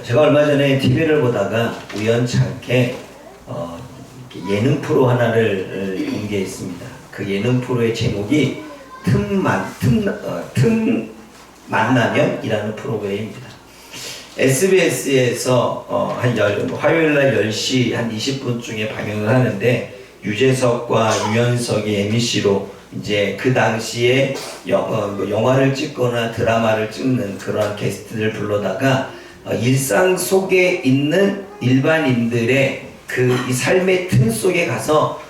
제가 얼마 전에 TV를 보다가 우연찮게 예능 프로 하나를 본 게 있습니다. 그 예능 프로의 제목이 틈 만나면이라는 프로그램입니다. SBS에서 화요일날 10시 한 20분쯤에 방영을 하는데, 유재석과 유연석이 MC로 이제 그 당시에 영화를 찍거나 드라마를 찍는 그러한 게스트를 불러다가 일상 속에 있는 일반인들의 이 삶의 틈 속에 가서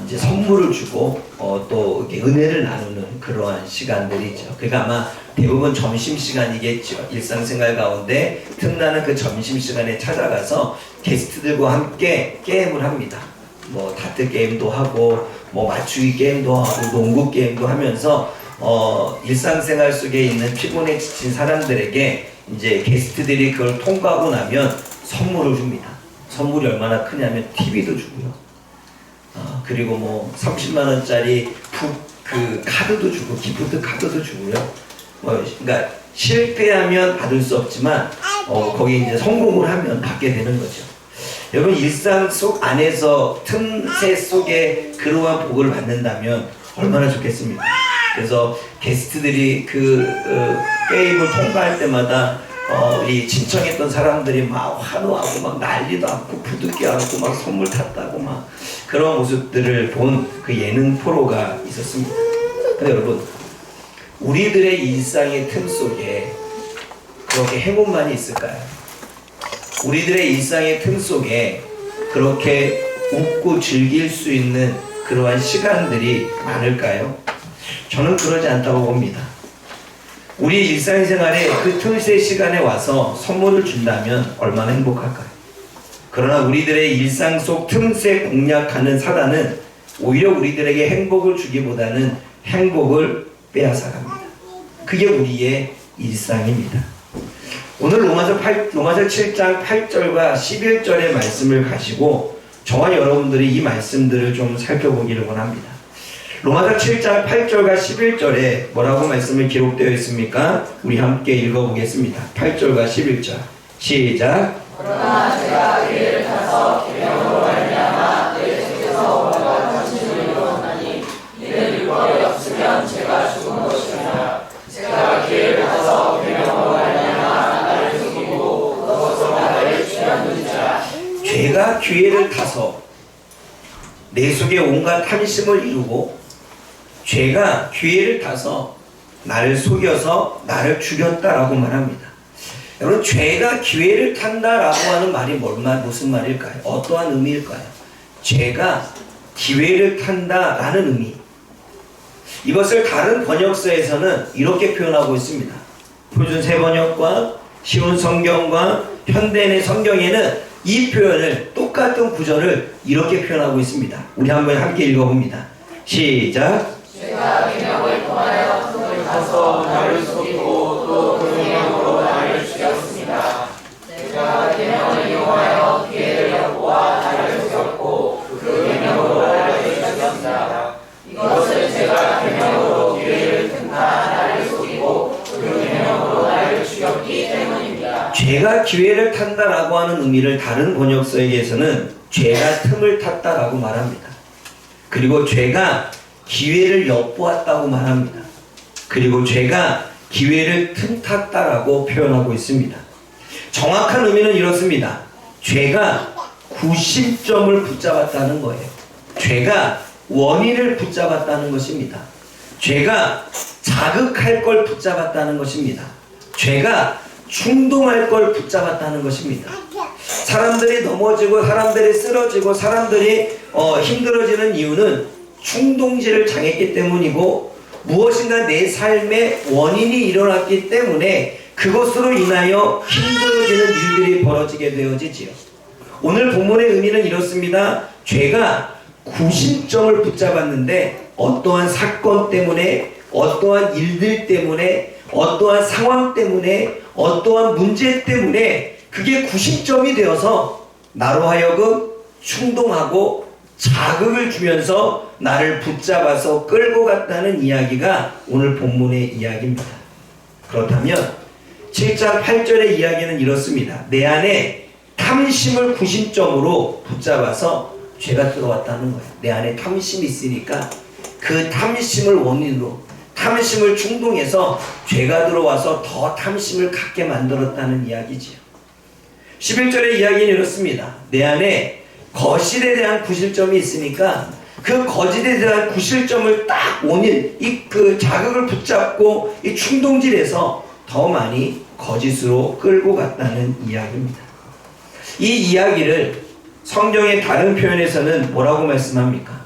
이제 선물을 주고 또 이렇게 은혜를 나누는 그러한 시간들이죠. 그러니까 아마 대부분 점심시간이겠죠. 일상생활 가운데 틈나는 그 점심시간에 찾아가서 게스트들과 함께 게임을 합니다. 뭐 다트 게임도 하고 뭐 맞추기 게임도 하고 농구 게임도 하면서 일상생활 속에 있는 피곤에 지친 사람들에게 이제 게스트들이 그걸 통과하고 나면 선물을 줍니다. 선물이 얼마나 크냐면 TV도 주고요. 그리고 뭐 30만 원짜리 그 카드도 주고 기프트 카드도 주고요. 그러니까 실패하면 받을 수 없지만 거기 이제 성공을 하면 받게 되는 거죠. 여러분, 일상 속 안에서 틈새 속에 그러한 복을 받는다면 얼마나 좋겠습니까? 그래서 게스트들이 게임을 통과할 때마다 우리 신청했던 사람들이 막 환호하고 막 난리도 않고 부득이하고 막 선물 탔다고 막 그런 모습들을 본 그 예능 프로가 있었습니다. 근데 여러분, 우리들의 일상의 틈 속에 그렇게 행복만이 있을까요? 우리들의 일상의 틈 속에 그렇게 웃고 즐길 수 있는 그러한 시간들이 많을까요? 저는 그러지 않다고 봅니다. 우리 일상생활에 그 틈새 시간에 와서 선물을 준다면 얼마나 행복할까요? 그러나 우리들의 일상 속 틈새 공략하는 사단은 오히려 우리들에게 행복을 주기보다는 행복을 빼앗아갑니다. 그게 우리의 일상입니다. 오늘 로마서 7장 8절과 11절의 말씀을 가지고 저와 여러분들이 이 말씀들을 좀 살펴보기를 원합니다. 로마서 7장 8절과 11절에 뭐라고 말씀이 기록되어 있습니까? 우리 함께 읽어보겠습니다. 8절과 11절 시작. 그러나 제가 기회를 타서 계명으로 말미암아 내 속에서 올라가 당신을 이루었나니 이는 율법이 없으면 제가 죽은 것이니라. 제가 기회를 타서 계명으로 말미암아 나를 죽이고 그것으로 나를 죽였느니라. 죄가 기회를 타서 내 속에 온갖 탐심을 이루고, 죄가 기회를 타서 나를 속여서 나를 죽였다라고 말합니다. 여러분, 죄가 기회를 탄다라고 하는 말이 무슨 말일까요? 어떠한 의미일까요? 죄가 기회를 탄다라는 의미. 이것을 다른 번역서에서는 이렇게 표현하고 있습니다. 표준 세번역과 쉬운 성경과 현대인의 성경에는 이 표현을, 똑같은 구절을 이렇게 표현하고 있습니다. 우리 한번 함께 읽어봅니다. 시작. 제가 계명을 통하여 틈을 타서 나를 속이고 또 그 계명으로 나를 죽였습니다. 제가 계명을 이용하여 기회를 엿보아 나를 속였고 그 계명으로 나를 죽였습니다. 이것을 제가 계명으로 기회를 틈타 나를 속이고 그 계명으로 나를 죽였기 때문입니다. 죄가 기회를 탄다라고 하는 의미를 다른 번역서에서는 죄가 틈을 탔다라고 말합니다. 그리고 죄가 기회를 엿보았다고 말합니다. 그리고 죄가 기회를 틈탔다라고 표현하고 있습니다. 정확한 의미는 이렇습니다. 죄가 구심점을 붙잡았다는 거예요. 죄가 원인을 붙잡았다는 것입니다. 죄가 자극할 걸 붙잡았다는 것입니다. 죄가 충동할 걸 붙잡았다는 것입니다. 사람들이 넘어지고 사람들이 쓰러지고 사람들이 힘들어지는 이유는 충동질을 당했기 때문이고, 무엇인가 내 삶에 원인이 일어났기 때문에 그것으로 인하여 힘들어지는 일들이 벌어지게 되어지지요. 오늘 본문의 의미는 이렇습니다. 죄가 구심점을 붙잡았는데 어떠한 사건 때문에, 어떠한 일들 때문에, 어떠한 상황 때문에, 어떠한 문제 때문에 그게 구심점이 되어서 나로 하여금 충동하고 자극을 주면서 나를 붙잡아서 끌고 갔다는 이야기가 오늘 본문의 이야기입니다. 그렇다면 7장 8절의 이야기는 이렇습니다. 내 안에 탐심을 구심점으로 붙잡아서 죄가 들어왔다는 거예요. 내 안에 탐심이 있으니까 그 탐심을 원인으로, 탐심을 충동해서 죄가 들어와서 더 탐심을 갖게 만들었다는 이야기지요. 11절의 이야기는 이렇습니다. 내 안에 거실에 대한 구실점이 있으니까 그 거짓에 대한 구실점을 딱 원인, 그 자극을 붙잡고 이 충동질에서 더 많이 거짓으로 끌고 갔다는 이야기입니다. 이 이야기를 성경의 다른 표현에서는 뭐라고 말씀합니까?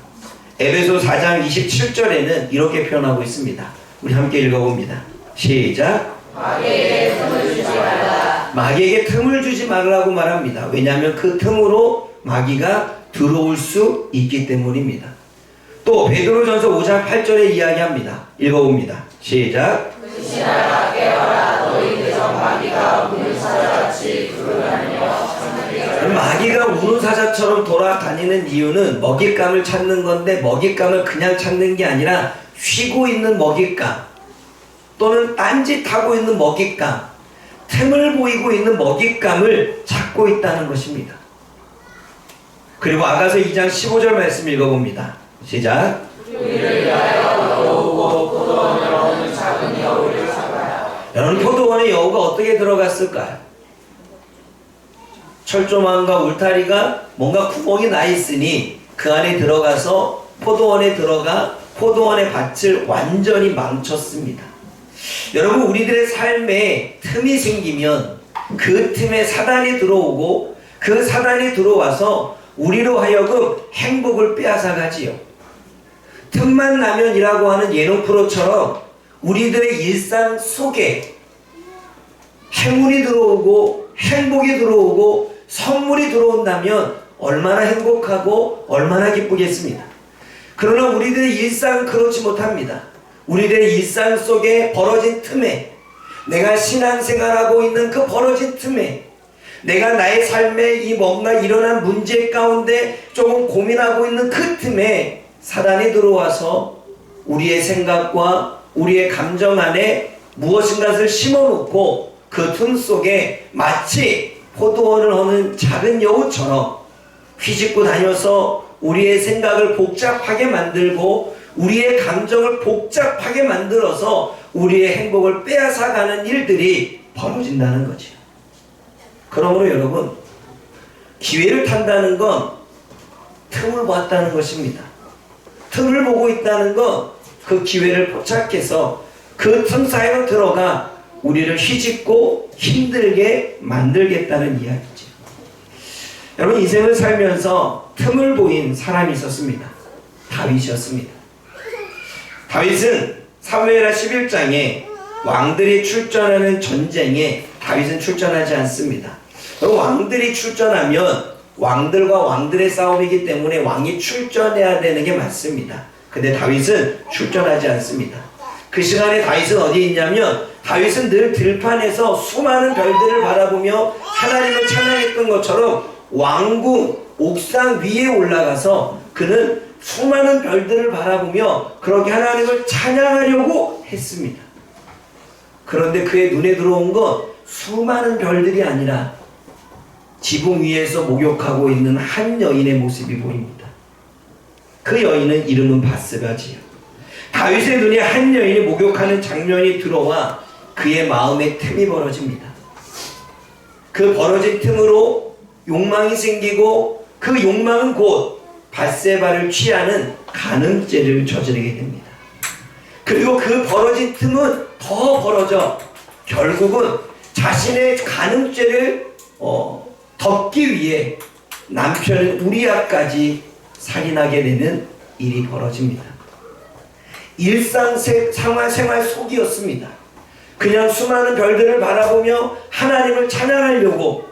에베소 4장 27절에는 이렇게 표현하고 있습니다. 우리 함께 읽어봅니다. 시작. 마귀에게 틈을 주지 말라. 마귀에게 틈을 주지 말라고 말합니다. 왜냐하면 그 틈으로 마귀가 들어올 수 있기 때문입니다. 또 베드로전서 5장 8절에 이야기합니다. 읽어봅니다. 시작. 의심하라 깨어라 너희 대적 마귀가 우는 사자같이 돌아다니며 마귀가 우는 사자처럼 돌아다니는 이유는 먹잇감을 찾는 건데 먹잇감을 그냥 찾는 게 아니라 쉬고 있는 먹잇감 또는 딴짓하고 있는 먹잇감, 틈을 보이고 있는 먹잇감을 찾고 있다는 것입니다. 그리고 아가서 2장 15절 말씀 읽어봅니다. 시작. 우리를 위하여 여우고 포도원을 얻는 작은 여우를 잡아라. 여러분, 포도원에 여우가 어떻게 들어갔을까요? 철조망과 울타리가 뭔가 구멍이 나 있으니 그 안에 들어가서 포도원에 들어가 포도원의 밭을 완전히 망쳤습니다. 여러분, 우리들의 삶에 틈이 생기면 그 틈에 사단이 들어오고 그 사단이 들어와서 우리로 하여금 행복을 빼앗아가지요. 틈만 나면이라고 하는 예능 프로처럼 우리들의 일상 속에 행운이 들어오고 행복이 들어오고 선물이 들어온다면 얼마나 행복하고 얼마나 기쁘겠습니다. 그러나 우리들의 일상은 그렇지 못합니다. 우리들의 일상 속에 벌어진 틈에, 내가 신앙생활하고 있는 그 벌어진 틈에, 내가 나의 삶에 이 뭔가 일어난 문제 가운데 조금 고민하고 있는 그 틈에 사단이 들어와서 우리의 생각과 우리의 감정 안에 무엇인가를 심어놓고 그 틈 속에 마치 포도원을 허는 작은 여우처럼 휘짓고 다녀서 우리의 생각을 복잡하게 만들고 우리의 감정을 복잡하게 만들어서 우리의 행복을 빼앗아가는 일들이 벌어진다는 거죠. 그러므로 여러분, 기회를 탄다는 건 틈을 봤다는 것입니다. 틈을 보고 있다는 건 그 기회를 포착해서 그 틈 사이로 들어가 우리를 휘짓고 힘들게 만들겠다는 이야기죠. 여러분, 인생을 살면서 틈을 보인 사람이 있었습니다. 다윗이었습니다. 다윗은 사무엘하 11장에 왕들이 출전하는 전쟁에 다윗은 출전하지 않습니다. 왕들이 출전하면 왕들과 왕들의 싸움이기 때문에 왕이 출전해야 되는 게 맞습니다. 근데 다윗은 출전하지 않습니다. 그 시간에 다윗은 어디에 있냐면 다윗은 늘 들판에서 수많은 별들을 바라보며 하나님을 찬양했던 것처럼 왕궁 옥상 위에 올라가서 그는 수많은 별들을 바라보며 그렇게 하나님을 찬양하려고 했습니다. 그런데 그의 눈에 들어온 건 수많은 별들이 아니라 지붕 위에서 목욕하고 있는 한 여인의 모습이 보입니다. 그 여인은 이름은 바스바지요. 다윗의 눈에 한 여인이 목욕하는 장면이 들어와 그의 마음에 틈이 벌어집니다. 그 벌어진 틈으로 욕망이 생기고 그 욕망은 곧 밧세바를 취하는 간음죄를 저지르게 됩니다. 그리고 그 벌어진 틈은 더 벌어져 결국은 자신의 간음죄를 덮기 위해 남편 우리아까지 살인하게 되는 일이 벌어집니다. 생활 속이었습니다. 그냥 수많은 별들을 바라보며 하나님을 찬양하려고.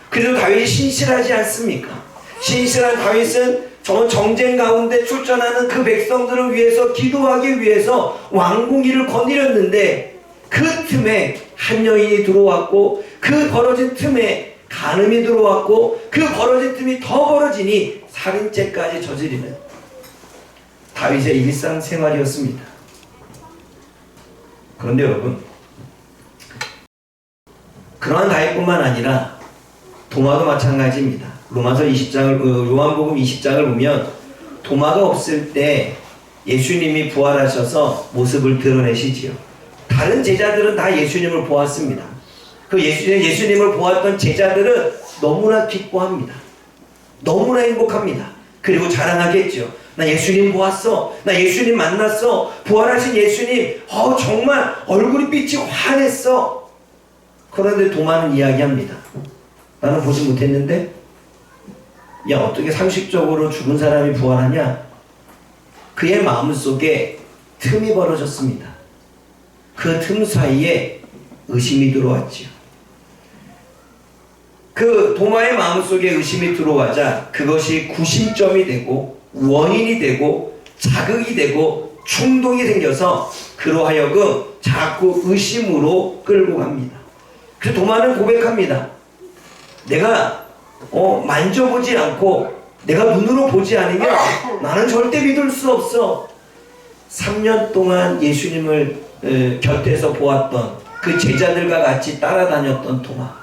그래도 다윗이 신실하지 않습니까? 신실한 다윗은 정쟁 가운데 출전하는 그 백성들을 위해서 기도하기 위해서 왕궁일을 거느렸는데 그 틈에 한 여인이 들어왔고 그 벌어진 틈에 간음이 들어왔고 그 벌어진 틈이 더 벌어지니 살인죄까지 저지르는 다윗의 일상생활이었습니다. 그런데 여러분, 그러한 다윗뿐만 아니라 도마도 마찬가지입니다. 요한복음 20장을 보면 도마가 없을 때 예수님이 부활하셔서 모습을 드러내시지요. 다른 제자들은 다 예수님을 보았습니다. 그 예수님을 보았던 제자들은 너무나 기뻐합니다. 너무나 행복합니다. 그리고 자랑하겠죠. 나 예수님 보았어. 나 예수님 만났어. 부활하신 예수님, 정말 얼굴이 빛이 환했어. 그런데 도마는 이야기합니다. 나는 보지 못했는데, 야, 어떻게 상식적으로 죽은 사람이 부활하냐? 그의 마음속에 틈이 벌어졌습니다. 그 틈 사이에 의심이 들어왔지요. 그 도마의 마음속에 의심이 들어가자 그것이 구심점이 되고 원인이 되고 자극이 되고 충동이 생겨서 그로 하여금 자꾸 의심으로 끌고 갑니다. 그래서 도마는 고백합니다. 내가 만져보지 않고 내가 눈으로 보지 않으면 나는 절대 믿을 수 없어. 3년 동안 예수님을 곁에서 보았던 그 제자들과 같이 따라다녔던 도마,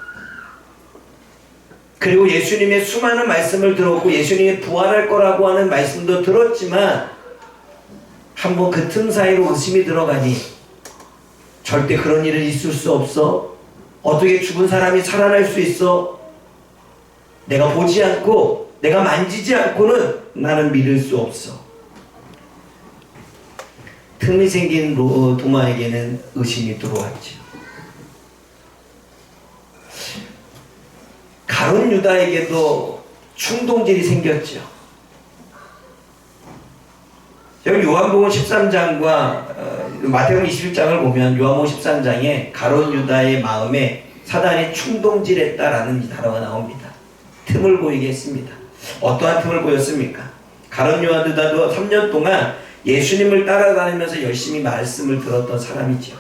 그리고 예수님의 수많은 말씀을 들었고 예수님이 부활할 거라고 하는 말씀도 들었지만 한번 그 틈 사이로 의심이 들어가니 절대 그런 일은 있을 수 없어. 어떻게 죽은 사람이 살아날 수 있어? 내가 보지 않고 내가 만지지 않고는 나는 믿을 수 없어. 틈이 생긴 도마에게는 의심이 들어왔죠. 가룟 유다에게도 충동질이 생겼죠. 여기 요한복음 13장과 마태복음 21장을 보면 요한복음 13장에 가룟 유다의 마음에 사단이 충동질했다라는 단어가 나옵니다. 틈을 보이게 했습니다. 어떠한 틈을 보였습니까? 가룟 유다도 3년 동안 예수님을 따라다니면서 열심히 말씀을 들었던 사람이죠.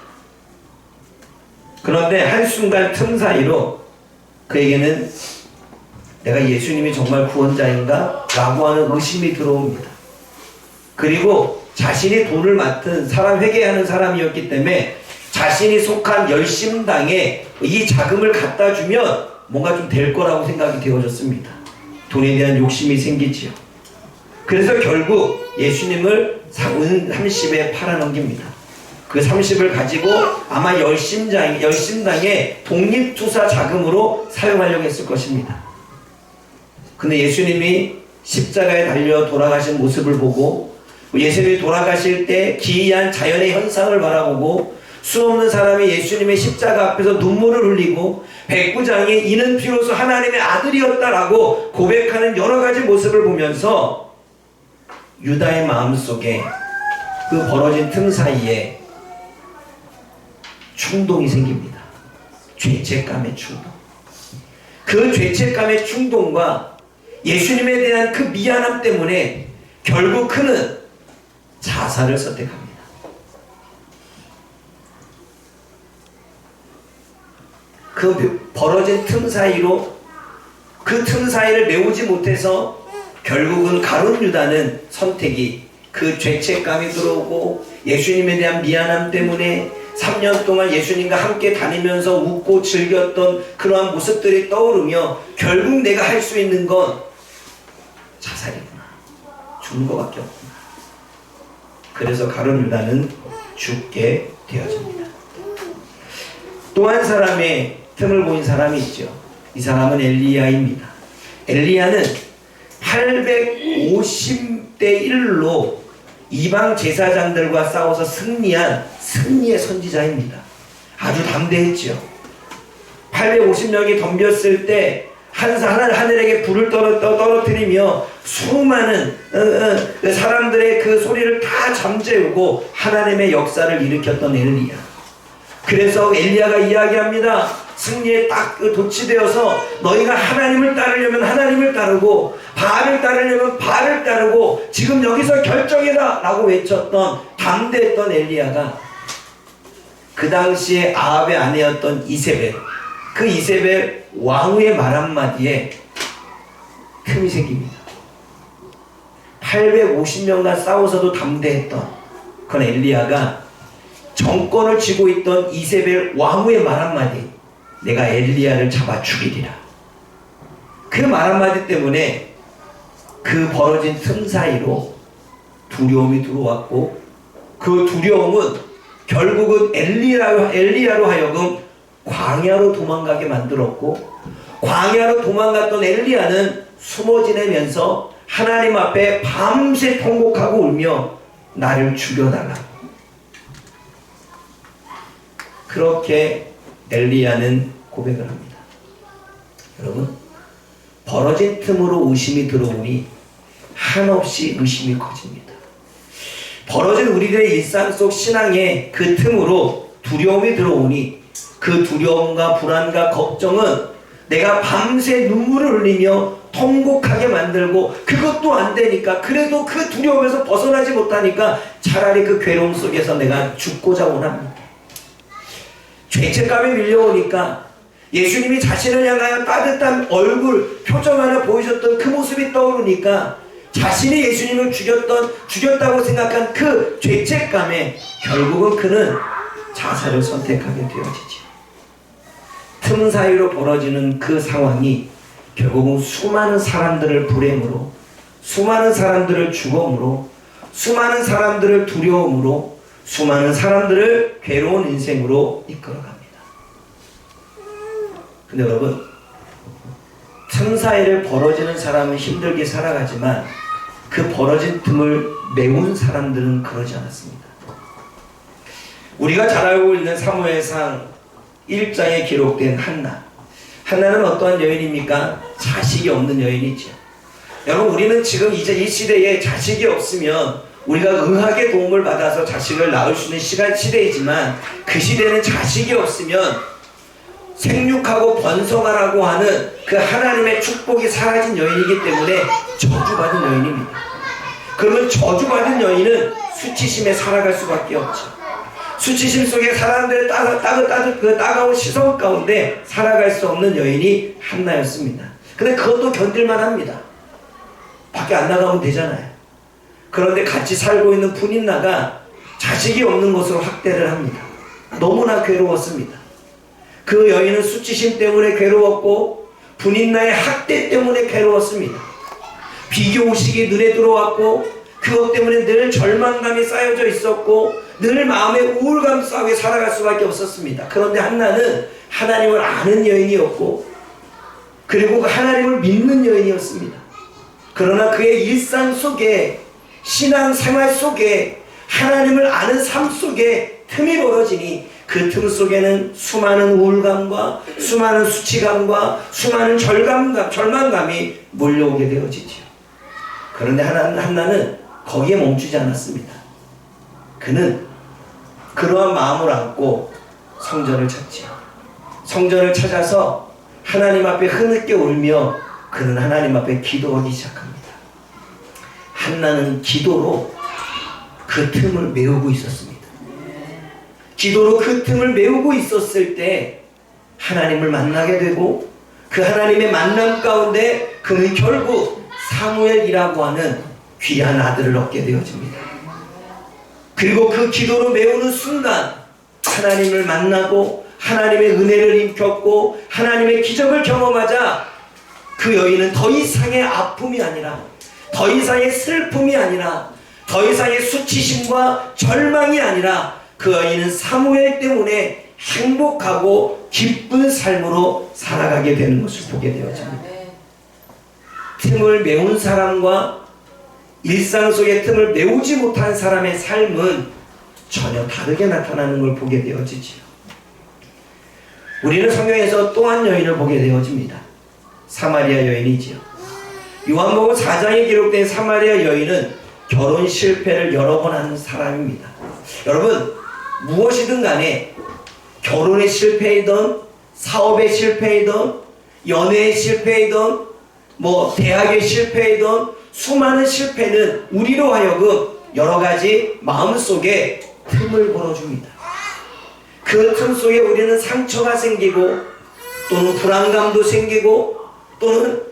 그런데 한순간 틈 사이로 그에게는 내가 예수님이 정말 구원자인가? 라고 하는 의심이 들어옵니다. 그리고 자신이 돈을 맡은 사람, 회개하는 사람이었기 때문에 자신이 속한 열심당에 이 자금을 갖다 주면 뭔가 좀 될 거라고 생각이 되어졌습니다. 돈에 대한 욕심이 생기지요. 그래서 결국 예수님을 은 30에 팔아넘깁니다. 그 30을 가지고 아마 열심당의 독립투사 자금으로 사용하려고 했을 것입니다. 근데 예수님이 십자가에 달려 돌아가신 모습을 보고 예수님이 돌아가실 때 기이한 자연의 현상을 바라보고 수없는 사람이 예수님의 십자가 앞에서 눈물을 흘리고 백부장이 이는 비로소 하나님의 아들이었다라고 고백하는 여러 가지 모습을 보면서 유다의 마음속에 그 벌어진 틈 사이에 충동이 생깁니다. 죄책감의 충동. 그 죄책감의 충동과 예수님에 대한 그 미안함 때문에 결국 그는 자살을 선택합니다. 그 벌어진 틈 사이로 그 틈 사이를 메우지 못해서 결국은 가룟 유다는 선택이 그 죄책감이 들어오고 예수님에 대한 미안함 때문에 3년 동안 예수님과 함께 다니면서 웃고 즐겼던 그러한 모습들이 떠오르며 결국 내가 할 수 있는 건 자살이구나. 죽는 것밖에 없구나. 그래서 가룟 유다는 죽게 되어집니다. 또 한 사람의 틈을 보인 사람이 있죠. 이 사람은 엘리야입니다. 엘리야는 850대 1로 이방 제사장들과 싸워서 승리한 승리의 선지자입니다. 아주 담대했죠. 850명이 덤볐을 때 하늘에게 불을 떨어뜨리며 수많은 사람들의 그 소리를 다 잠재우고 하나님의 역사를 일으켰던 엘리야. 그래서 엘리야가 이야기합니다. 승리에 딱 도취되어서 너희가 하나님을 따르려면 하나님을 따르고 바알을 따르려면 바알을 따르고 지금 여기서 결정해라 라고 외쳤던 담대했던 엘리야가 그 당시에 아합의 아내였던 이세벨, 그 이세벨 왕후의 말 한마디에 틈이 생깁니다. 850명과 싸워서도 담대했던 그런 엘리야가 정권을 쥐고 있던 이세벨 왕후의 말 한마디, 내가 엘리야를 잡아 죽이리라. 그 말 한마디 때문에 그 벌어진 틈 사이로 두려움이 들어왔고, 그 두려움은 결국은 엘리야로 하여금 광야로 도망가게 만들었고, 광야로 도망갔던 엘리야는 숨어 지내면서 하나님 앞에 밤새 통곡하고 울며 나를 죽여달라고. 그렇게 엘리야는 고백을 합니다. 여러분, 벌어진 틈으로 의심이 들어오니 한없이 의심이 커집니다. 벌어진 우리들의 일상 속 신앙의 그 틈으로 두려움이 들어오니 그 두려움과 불안과 걱정은 내가 밤새 눈물을 흘리며 통곡하게 만들고, 그것도 안 되니까, 그래도 그 두려움에서 벗어나지 못하니까 차라리 그 괴로움 속에서 내가 죽고자 원합니다. 죄책감이 밀려오니까 예수님이 자신을 향하여 따뜻한 얼굴, 표정 하나 보이셨던 그 모습이 떠오르니까 자신이 예수님을 죽였다고 생각한 그 죄책감에 결국은 그는 자살을 선택하게 되어지죠. 틈 사이로 벌어지는 그 상황이 결국은 수많은 사람들을 불행으로, 수많은 사람들을 죽음으로, 수많은 사람들을 두려움으로, 수많은 사람들을 괴로운 인생으로 이끌어갑니다. 근데 여러분, 틈 사이를 벌어지는 사람은 힘들게 살아가지만 그 벌어진 틈을 메운 사람들은 그러지 않았습니다. 우리가 잘 알고 있는 사무엘상 1장에 기록된 한나는 어떠한 여인입니까? 자식이 없는 여인이죠. 여러분, 우리는 지금 이제 이 시대에 자식이 없으면 우리가 의학의 도움을 받아서 자식을 낳을 수 있는 시대이지만, 그 시대는 자식이 없으면 생육하고 번성하라고 하는 그 하나님의 축복이 사라진 여인이기 때문에 저주받은 여인입니다. 그러면 저주받은 여인은 수치심에 살아갈 수밖에 없죠. 수치심 속에 사람들의 따가운 시선 가운데 살아갈 수 없는 여인이 한나였습니다. 근데 그것도 견딜만 합니다. 밖에 안 나가면 되잖아요. 그런데 같이 살고 있는 분인나가 자식이 없는 것으로 학대를 합니다. 너무나 괴로웠습니다. 그 여인은 수치심 때문에 괴로웠고, 분인나의 학대 때문에 괴로웠습니다. 비교의식이 눈에 들어왔고, 그것 때문에 늘 절망감이 쌓여져 있었고, 늘 마음의 우울감 속에 살아갈 수밖에 없었습니다. 그런데 한나는 하나님을 아는 여인이었고, 그리고 하나님을 믿는 여인이었습니다. 그러나 그의 일상 속에, 신앙생활 속에, 하나님을 아는 삶 속에 틈이 벌어지니 그 틈 속에는 수많은 우울감과 수많은 수치감과 수많은 절망감이 몰려오게 되어지죠. 그런데 한나는 거기에 멈추지 않았습니다. 그는 그러한 마음을 안고 성전을 찾지요. 성전을 찾아서 하나님 앞에 흐느껴 울며 그는 하나님 앞에 기도하기 시작합니다. 한나는 기도로 그 틈을 메우고 있었습니다. 기도로 그 틈을 메우고 있었을 때 하나님을 만나게 되고, 그 하나님의 만남 가운데 그는 결국 사무엘이라고 하는 귀한 아들을 얻게 되어집니다. 그리고 그 기도로 메우는 순간 하나님을 만나고 하나님의 은혜를 입혔고 하나님의 기적을 경험하자 그 여인은 더 이상의 아픔이 아니라, 더 이상의 슬픔이 아니라, 더 이상의 수치심과 절망이 아니라 그 여인은 사무엘 때문에 행복하고 기쁜 삶으로 살아가게 되는 것을 보게 되어집니다. 틈을 메운 사람과 일상 속의 틈을 메우지 못한 사람의 삶은 전혀 다르게 나타나는 걸 보게 되어지지요. 우리는 성경에서 또 한 여인을 보게 되어집니다. 사마리아 여인이지요. 요한복음 4장에 기록된 사마리아 여인은 결혼 실패를 여러 번 하는 사람입니다. 여러분, 무엇이든 간에 결혼에 실패이든 사업에 실패이든 연애에 실패이든 대학에 실패이든 수많은 실패는 우리로 하여금 여러 가지 마음속에 틈을 벌어줍니다. 그 틈 속에 우리는 상처가 생기고, 또는 불안감도 생기고, 또는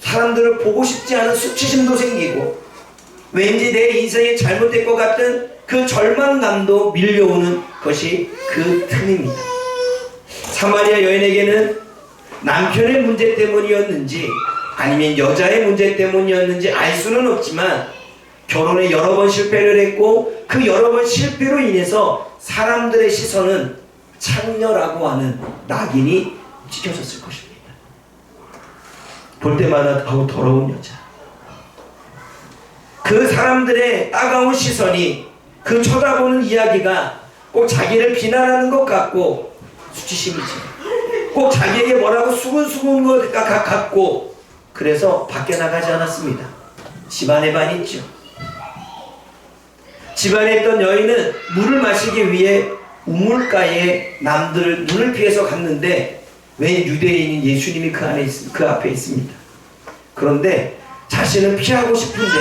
사람들을 보고 싶지 않은 수치심도 생기고, 왠지 내 인생이 잘못될 것 같은 그 절망감도 밀려오는 것이 그 틈입니다. 사마리아 여인에게는 남편의 문제 때문이었는지 아니면 여자의 문제 때문이었는지 알 수는 없지만 결혼에 여러 번 실패를 했고 그 여러 번 실패로 인해서 사람들의 시선은 창녀라고 하는 낙인이 찍혀졌을 것입니다. 볼 때마다 아우 더러운 여자. 그 사람들의 따가운 시선이 그 쳐다보는 이야기가 꼭 자기를 비난하는 것 같고 수치심이지. 꼭 자기에게 뭐라고 수근수근 것 같고 그래서 밖에 나가지 않았습니다. 집안에만 있죠. 집안에 있던 여인은 물을 마시기 위해 우물가에 남들을 눈을 피해서 갔는데 왜 유대인인 예수님이 그 앞에 있습니다. 그런데 자신은 피하고 싶은데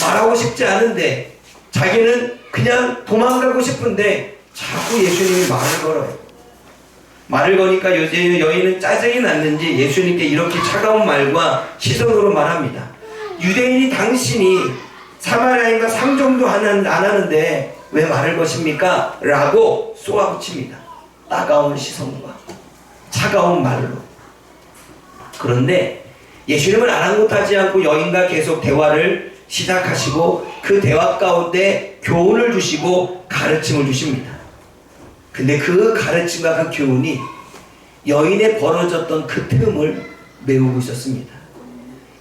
말하고 싶지 않은데 자기는 그냥 도망가고 싶은데 자꾸 예수님이 말을 걸어요. 말을 거니까 여인은 짜증이 났는지 예수님께 이렇게 차가운 말과 시선으로 말합니다. 유대인이 당신이 사마리아인과 상종도 안 하는데 왜 말을 거십니까? 라고 쏘아붙입니다. 따가운 시선과 차가운 말로. 그런데 예수님은 아랑곳하지 않고 여인과 계속 대화를 시작하시고 그 대화 가운데 교훈을 주시고 가르침을 주십니다. 근데 그 가르침과 그 교훈이 여인의 벌어졌던 그 틈을 메우고 있었습니다.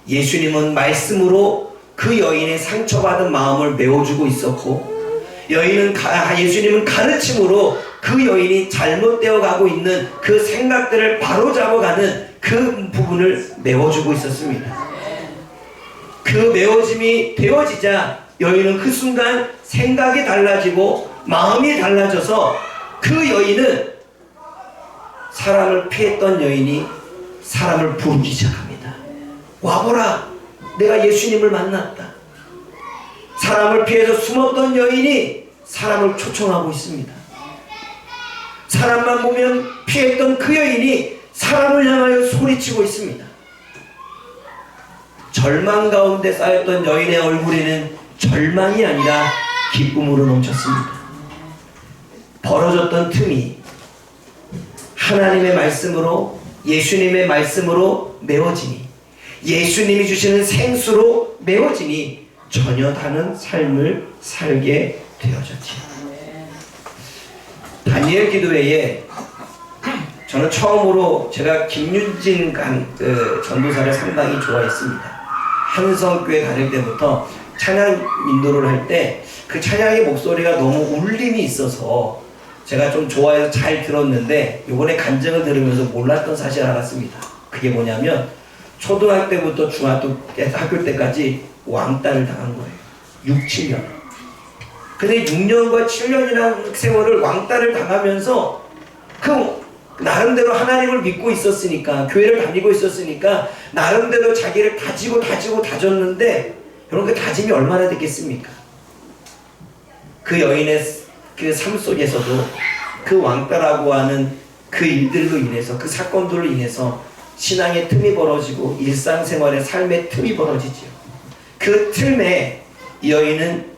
예수님은 말씀으로 그 여인의 상처받은 마음을 메워주고 있었고 예수님은 가르침으로 그 여인이 잘못되어 가고 있는 그 생각들을 바로잡아가는 그 부분을 메워주고 있었습니다. 그 메워짐이 되어지자 여인은 그 순간 생각이 달라지고 마음이 달라져서 그 여인은 사람을 피했던 여인이 사람을 부르기 시작합니다. 와보라, 내가 예수님을 만났다. 사람을 피해서 숨었던 여인이 사람을 초청하고 있습니다. 사람만 보면 피했던 그 여인이 사람을 향하여 소리치고 있습니다. 절망 가운데 쌓였던 여인의 얼굴에는 절망이 아니라 기쁨으로 넘쳤습니다. 벌어졌던 틈이 하나님의 말씀으로 예수님의 말씀으로 메워지니 예수님이 주시는 생수로 메워지니 전혀 다른 삶을 살게 되어졌지요. 다니엘 기도회에 저는 처음으로 제가 김윤진 전도사를 상당히 좋아했습니다. 한성교회 다닐 때부터 찬양 인도를 할 때 그 찬양의 목소리가 너무 울림이 있어서 제가 좀 좋아해서 잘 들었는데 이번에 간증을 들으면서 몰랐던 사실을 알았습니다. 그게 뭐냐면 초등학교 때부터 중학교 때까지 왕따를 당한 거예요. 6, 7년. 근데 6년과 7년이라는 세월을 왕따를 당하면서 그 나름대로 하나님을 믿고 있었으니까 교회를 다니고 있었으니까 나름대로 자기를 다지고 다졌는데 여러분 그 다짐이 얼마나 됐겠습니까? 그 여인의 그 삶 속에서도 그 왕따라고 하는 그 일들로 인해서 그 사건들로 인해서 신앙의 틈이 벌어지고 일상생활의 삶의 틈이 벌어지죠. 그 틈에 이 여인은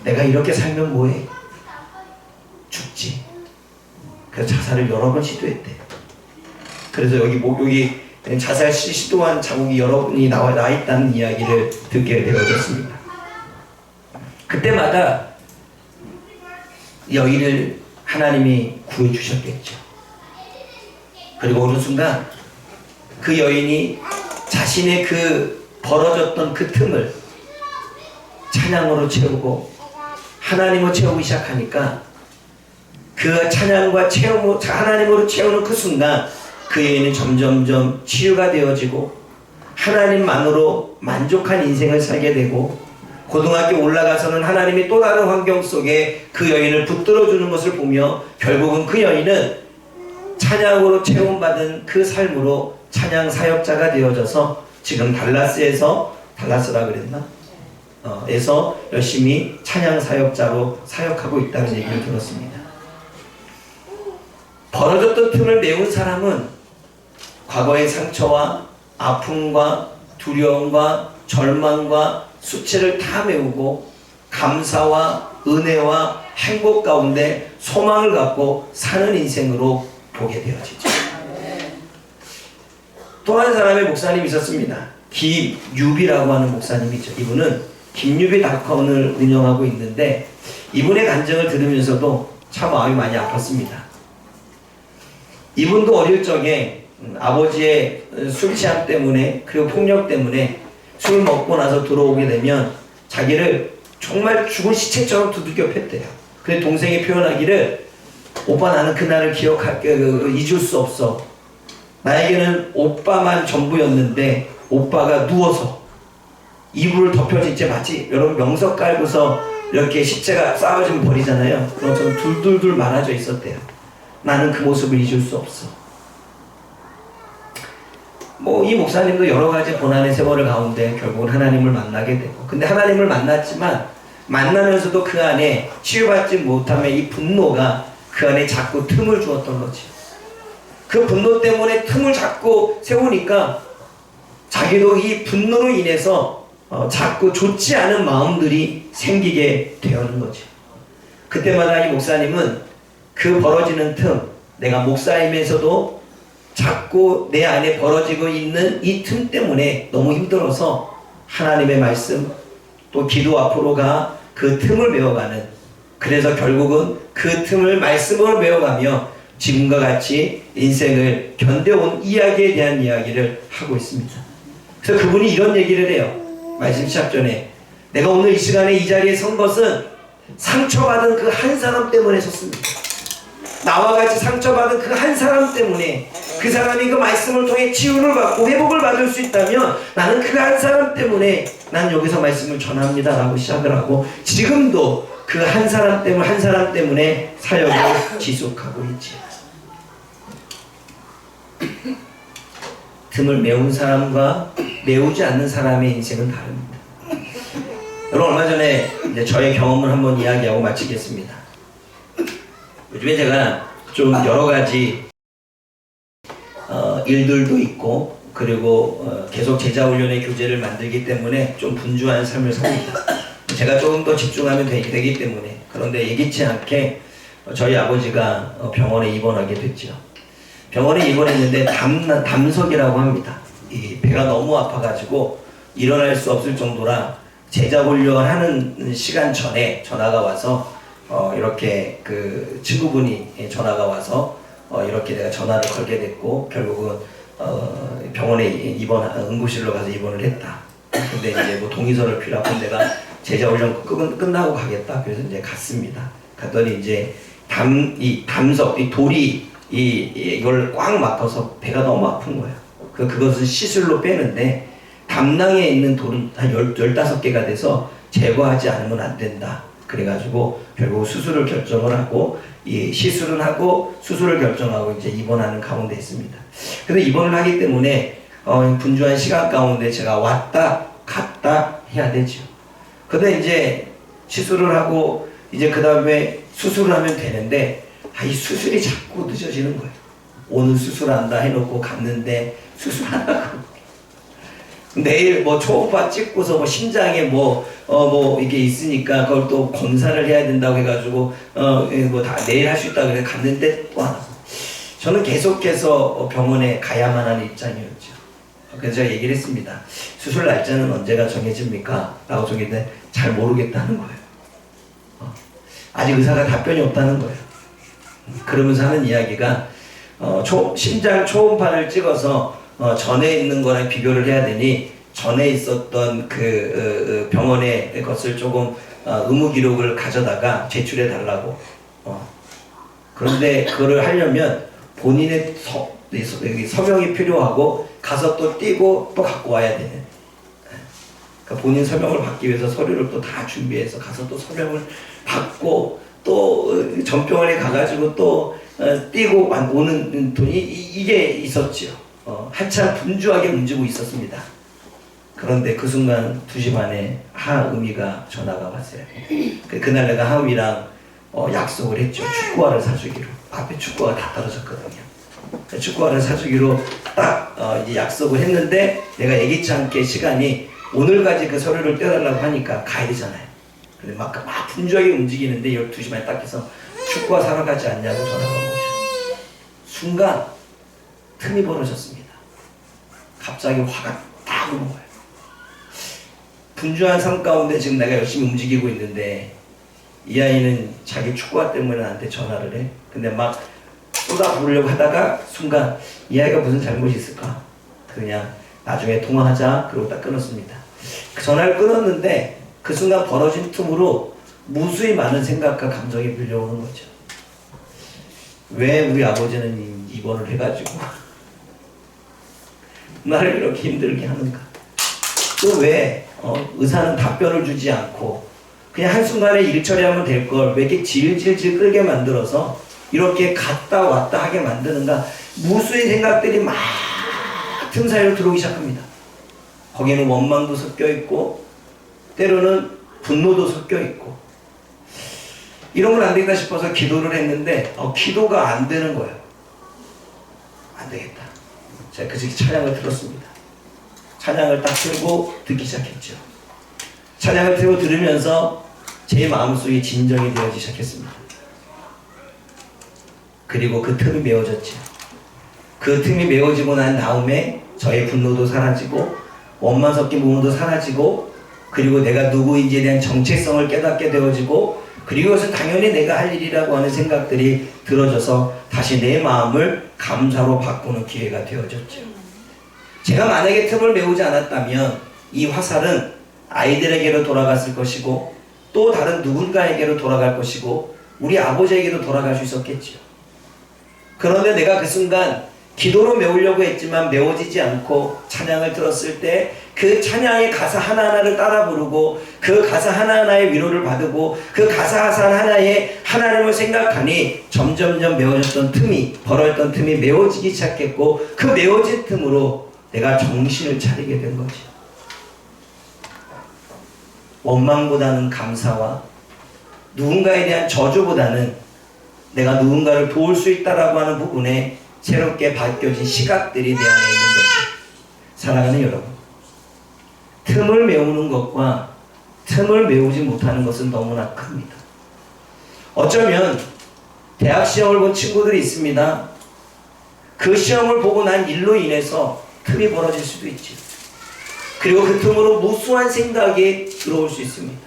내가 이렇게 살면 뭐해? 죽지. 그래서 자살을 여러 번 시도했대. 그래서 여기 자살 시도한 자국이 여러 분이 나와 있다는 이야기를 듣게 되어졌습니다. 그때마다 여인을 하나님이 구해주셨겠죠. 그리고 어느 순간 그 여인이 자신의 그 벌어졌던 그 틈을 찬양으로 채우고 하나님으로 채우기 시작하니까 그 찬양과 하나님으로 채우는 그 순간 그 여인은 점점점 치유가 되어지고 하나님만으로 만족한 인생을 살게 되고 고등학교 올라가서는 하나님이 또 다른 환경 속에 그 여인을 붙들어주는 것을 보며 결국은 그 여인은 찬양으로 채움받은 그 삶으로 찬양 사역자가 되어져서 지금 달라스라 그랬나? 에서 열심히 찬양 사역자로 사역하고 있다는 얘기를 들었습니다. 벌어졌던 틈을 메운 사람은 과거의 상처와 아픔과 두려움과 절망과 수치를 다 메우고 감사와 은혜와 행복 가운데 소망을 갖고 사는 인생으로 보게 되어지죠. 또 한 사람의 목사님이 있었습니다. 김유비라고 하는 목사님이죠. 이분은 김유비닷컴을 운영하고 있는데 이분의 간증을 들으면서도 참 마음이 많이 아팠습니다. 이분도 어릴 적에 아버지의 술 취함 때문에 그리고 폭력 때문에 술 먹고 나서 들어오게 되면 자기를 정말 죽은 시체처럼 두들겨 팼대요. 그래서 동생이 표현하기를 오빠 나는 그날을 잊을 수 없어. 나에게는 오빠만 전부였는데 오빠가 누워서 이불을 덮여진 채 마치 여러분 명석 깔고서 이렇게 십자가 쌓아지면 버리잖아요. 그것처럼 둘둘둘 말아져 있었대요. 나는 그 모습을 잊을 수 없어. 이 목사님도 여러 가지 고난의 세월을 가운데 결국은 하나님을 만나게 되고, 근데 하나님을 만났지만 만나면서도 그 안에 치유받지 못함의 이 분노가 그 안에 자꾸 틈을 주었던 거지. 그 분노 때문에 틈을 자꾸 세우니까 자기도 이 분노로 인해서 자꾸 좋지 않은 마음들이 생기게 되는 거지. 그때마다 이 목사님은 그 벌어지는 틈, 내가 목사임에서도 자꾸 내 안에 벌어지고 있는 이 틈 때문에 너무 힘들어서 하나님의 말씀 또 기도 앞으로 가 그 틈을 메워가는, 그래서 결국은 그 틈을 말씀으로 메워가며 지금과 같이 인생을 견뎌온 이야기에 대한 이야기를 하고 있습니다. 그래서 그분이 이런 얘기를 해요. 말씀 시작 전에 내가 오늘 이 시간에 이 자리에 선 것은 상처받은 그 한 사람 때문에 섰습니다. 나와 같이 상처받은 그 한 사람 때문에, 그 사람이 그 말씀을 통해 치유를 받고 회복을 받을 수 있다면 나는 그 한 사람 때문에 난 여기서 말씀을 전합니다 라고 시작을 하고, 지금도 그 한 사람 때문에 사역을 지속하고 있지. 틈을 메운 사람과 메우지 않는 사람의 인생은 다릅니다. 여러분, 얼마 전에 이제 저의 경험을 한번 이야기하고 마치겠습니다. 요즘에 제가 좀 여러 가지 일들도 있고, 그리고 계속 제자훈련의 교재를 만들기 때문에 좀 분주한 삶을 삽니다. 제가 조금 더 집중하면 되기 때문에. 그런데 예기치 않게 저희 아버지가 병원에 입원하게 됐죠. 병원에 입원했는데 담석이라고 합니다. 이 배가 너무 아파가지고 일어날 수 없을 정도라 제자훈련하는 시간 전에 전화가 와서 이렇게 그 친구분이 전화가 와서 이렇게 내가 전화를 걸게 됐고, 결국은 병원에 응급실로 가서 입원을 했다. 근데 이제 뭐 동의서를 필요하고 내가 제자훈련 끝나고 가겠다. 그래서 이제 갔습니다. 갔더니 이제 담석, 이 돌이 이걸 꽉 막아서 배가 너무 아픈 거예요. 그것을 시술로 빼는데 담낭에 있는 돌은 한 15개가 돼서 제거하지 않으면 안 된다. 그래가지고 결국 수술을 결정을 하고, 이 시술은 하고 수술을 결정하고 이제 입원하는 가운데 있습니다. 근데 입원을 하기 때문에 분주한 시간 가운데 제가 왔다 갔다 해야 되죠. 근데 이제 시술을 하고 이제 그 다음에 수술을 하면 되는데 이 수술이 자꾸 늦어지는 거예요. 오늘 수술한다 해놓고 갔는데 수술 안 하고, 내일 뭐 초음파 찍고서 뭐 심장에 뭐 이게 있으니까 그걸 또 검사를 해야 된다고 해가지고 뭐 다 내일 할 수 있다고 그래 갔는데 또 안 하고, 저는 계속해서 병원에 가야만 하는 입장이었죠. 그래서 제가 얘기를 했습니다. 수술 날짜는 언제가 정해집니까? 라고 정했는데 잘 모르겠다는 거예요. 아직 의사가 답변이 없다는 거예요. 그러면서 하는 이야기가 심장 초음파를 찍어서 전에 있는 거랑 비교를 해야 되니 전에 있었던 그 병원의 것을 조금 의무 기록을 가져다가 제출해 달라고. 그런데 그거를 하려면 본인의 서명이 필요하고 가서 또 띄고 또 갖고 와야 되는. 그러니까 본인 서명을 받기 위해서 서류를 또 다 준비해서 가서 또 서명을 받고 또 전병원에 가가지고 또 띄고 오는 돈이 이게 있었죠. 한참 분주하게 움직이고 있었습니다. 그런데 그 순간 2시 반에 하음이가 전화가 왔어요. 그날 내가 하음이랑 약속을 했죠. 축구화를 사주기로. 앞에 축구화가 다 떨어졌거든요. 축구화를 사주기로 딱 이제 약속을 했는데, 내가 예기치 않게 시간이 오늘까지 그 서류를 떼달라고 하니까 가야 되잖아요. 근데 막 분주하게 움직이는데 12시 반에 딱 해서 축구화 사러 가지 않냐고 전화가 온 거죠. 순간 틈이 벌어졌습니다. 갑자기 화가 딱 오는 거예요. 분주한 삶 가운데 지금 내가 열심히 움직이고 있는데 이 아이는 자기 축구화 때문에 나한테 전화를 해. 근데 막 쏟아 부으려고 하다가 순간 이 아이가 무슨 잘못이 있을까? 그냥 나중에 통화하자 그러고 딱 끊었습니다. 그 전화를 끊었는데 그 순간 벌어진 틈으로 무수히 많은 생각과 감정이 밀려오는 거죠. 왜 우리 아버지는 입원을 해가지고 나를 이렇게 힘들게 하는가? 또 왜 의사는 답변을 주지 않고 그냥 한순간에 일 처리하면 될 걸 왜 이렇게 질질질 끌게 만들어서 이렇게 갔다 왔다 하게 만드는가? 무수히 생각들이 막 틈 사이로 들어오기 시작합니다. 거기에는 원망도 섞여 있고 때로는 분노도 섞여 있고 이런 건 안 되겠다 싶어서 기도를 했는데 기도가 안 되는 거예요. 안 되겠다. 제가 그 시기 찬양을 들었습니다. 찬양을 딱 틀고 듣기 시작했죠. 찬양을 틀고 들으면서 제 마음속에 진정이 되어지기 시작했습니다. 그리고 그 틈이 메워졌죠. 그 틈이 메워지고 난 다음에 저의 분노도 사라지고 원망 섞인 부분도 사라지고 그리고 내가 누구인지에 대한 정체성을 깨닫게 되어지고 그리고 이것은 당연히 내가 할 일이라고 하는 생각들이 들어져서 다시 내 마음을 감사로 바꾸는 기회가 되어졌죠. 제가 만약에 틈을 메우지 않았다면 이 화살은 아이들에게로 돌아갔을 것이고 또 다른 누군가에게로 돌아갈 것이고 우리 아버지에게도 돌아갈 수 있었겠죠. 그런데 내가 그 순간 기도로 메우려고 했지만 메워지지 않고 찬양을 들었을 때 그 찬양의 가사 하나하나를 따라 부르고 그 가사 하나하나의 위로를 받고 그 가사 하나하나에 하나님을 생각하니 점점점 메워졌던 틈이 벌어졌던 틈이 메워지기 시작했고 그 메워진 틈으로 내가 정신을 차리게 된 거죠. 원망보다는 감사와 누군가에 대한 저주보다는 내가 누군가를 도울 수 있다라고 하는 부분에 새롭게 바뀌어진 시각들이 내 안에 있는 거죠. 사랑하는 여러분, 틈을 메우는 것과 틈을 메우지 못하는 것은 너무나 큽니다. 어쩌면 대학 시험을 본 친구들이 있습니다. 그 시험을 보고 난 일로 인해서 틈이 벌어질 수도 있죠. 그리고 그 틈으로 무수한 생각이 들어올 수 있습니다.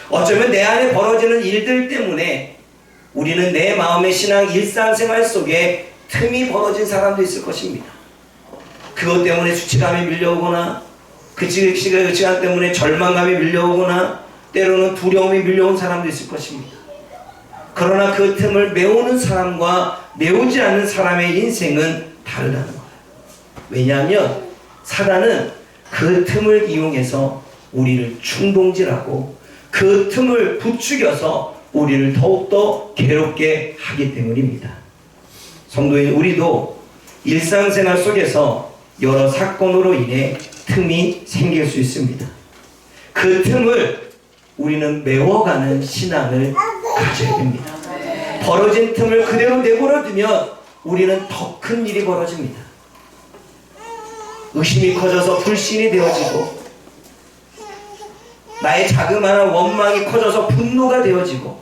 어쩌면 내 안에 벌어지는 일들 때문에 우리는 내 마음의 신앙 일상생활 속에 틈이 벌어진 사람도 있을 것입니다. 그것 때문에 수치감이 밀려오거나 그 시간 때문에 절망감이 밀려오거나 때로는 두려움이 밀려온 사람도 있을 것입니다. 그러나 그 틈을 메우는 사람과 메우지 않는 사람의 인생은 다르다는 거예요. 왜냐하면 사단은 그 틈을 이용해서 우리를 충동질하고 그 틈을 부추겨서 우리를 더욱더 괴롭게 하기 때문입니다. 성도인 우리도 일상생활 속에서 여러 사건으로 인해 틈이 생길 수 있습니다. 그 틈을 우리는 메워가는 신앙을 가져야 됩니다. 벌어진 틈을 그대로 내버려 두면 우리는 더 큰 일이 벌어집니다. 의심이 커져서 불신이 되어지고 나의 자그마한 원망이 커져서 분노가 되어지고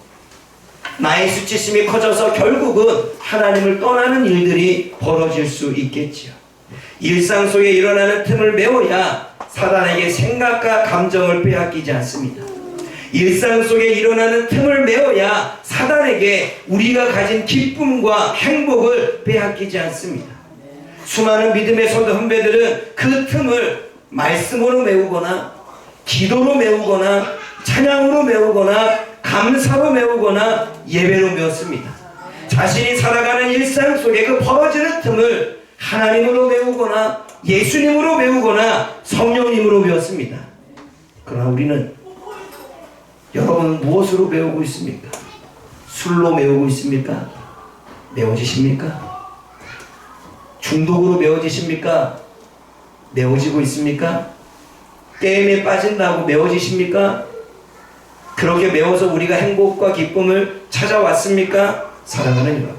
나의 수치심이 커져서 결국은 하나님을 떠나는 일들이 벌어질 수 있겠지요. 일상 속에 일어나는 틈을 메워야 사단에게 생각과 감정을 빼앗기지 않습니다. 일상 속에 일어나는 틈을 메워야 사단에게 우리가 가진 기쁨과 행복을 빼앗기지 않습니다. 수많은 믿음의 성도 선배들은 그 틈을 말씀으로 메우거나 기도로 메우거나 찬양으로 메우거나 감사로 메우거나 예배로 메웠습니다. 자신이 살아가는 일상 속에 그 벌어지는 틈을 하나님으로 메우거나 예수님으로 메우거나 성령님으로 메웠습니다. 그러나 우리는 여러분은 무엇으로 메우고 있습니까? 술로 메우고 있습니까? 메워지십니까? 중독으로 메워지십니까? 메워지고 있습니까? 게임에 빠진다고 메워지십니까? 그렇게 메워서 우리가 행복과 기쁨을 찾아왔습니까? 사랑하는 여러분,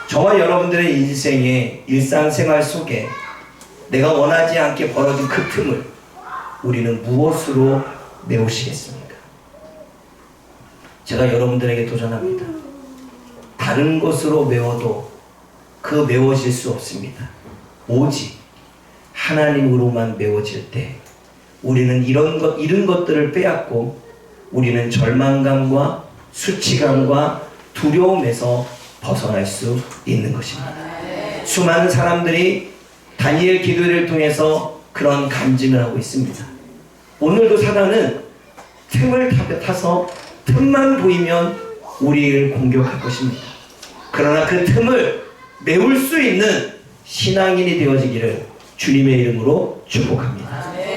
저와 여러분들의 인생의 일상생활 속에 내가 원하지 않게 벌어진 그 틈을 우리는 무엇으로 메우시겠습니까? 제가 여러분들에게 도전합니다. 다른 것으로 메워도 그 메워질 수 없습니다. 오직 하나님으로만 메워질 때 우리는 이런 것들을 빼앗고 우리는 절망감과 수치감과 두려움에서 벗어날 수 있는 것입니다. 수많은 사람들이 다니엘 기도를 통해서 그런 간증을 하고 있습니다. 오늘도 사단은 틈을 타서 틈만 보이면 우리를 공격할 것입니다. 그러나 그 틈을 메울 수 있는 신앙인이 되어지기를 주님의 이름으로 축복합니다.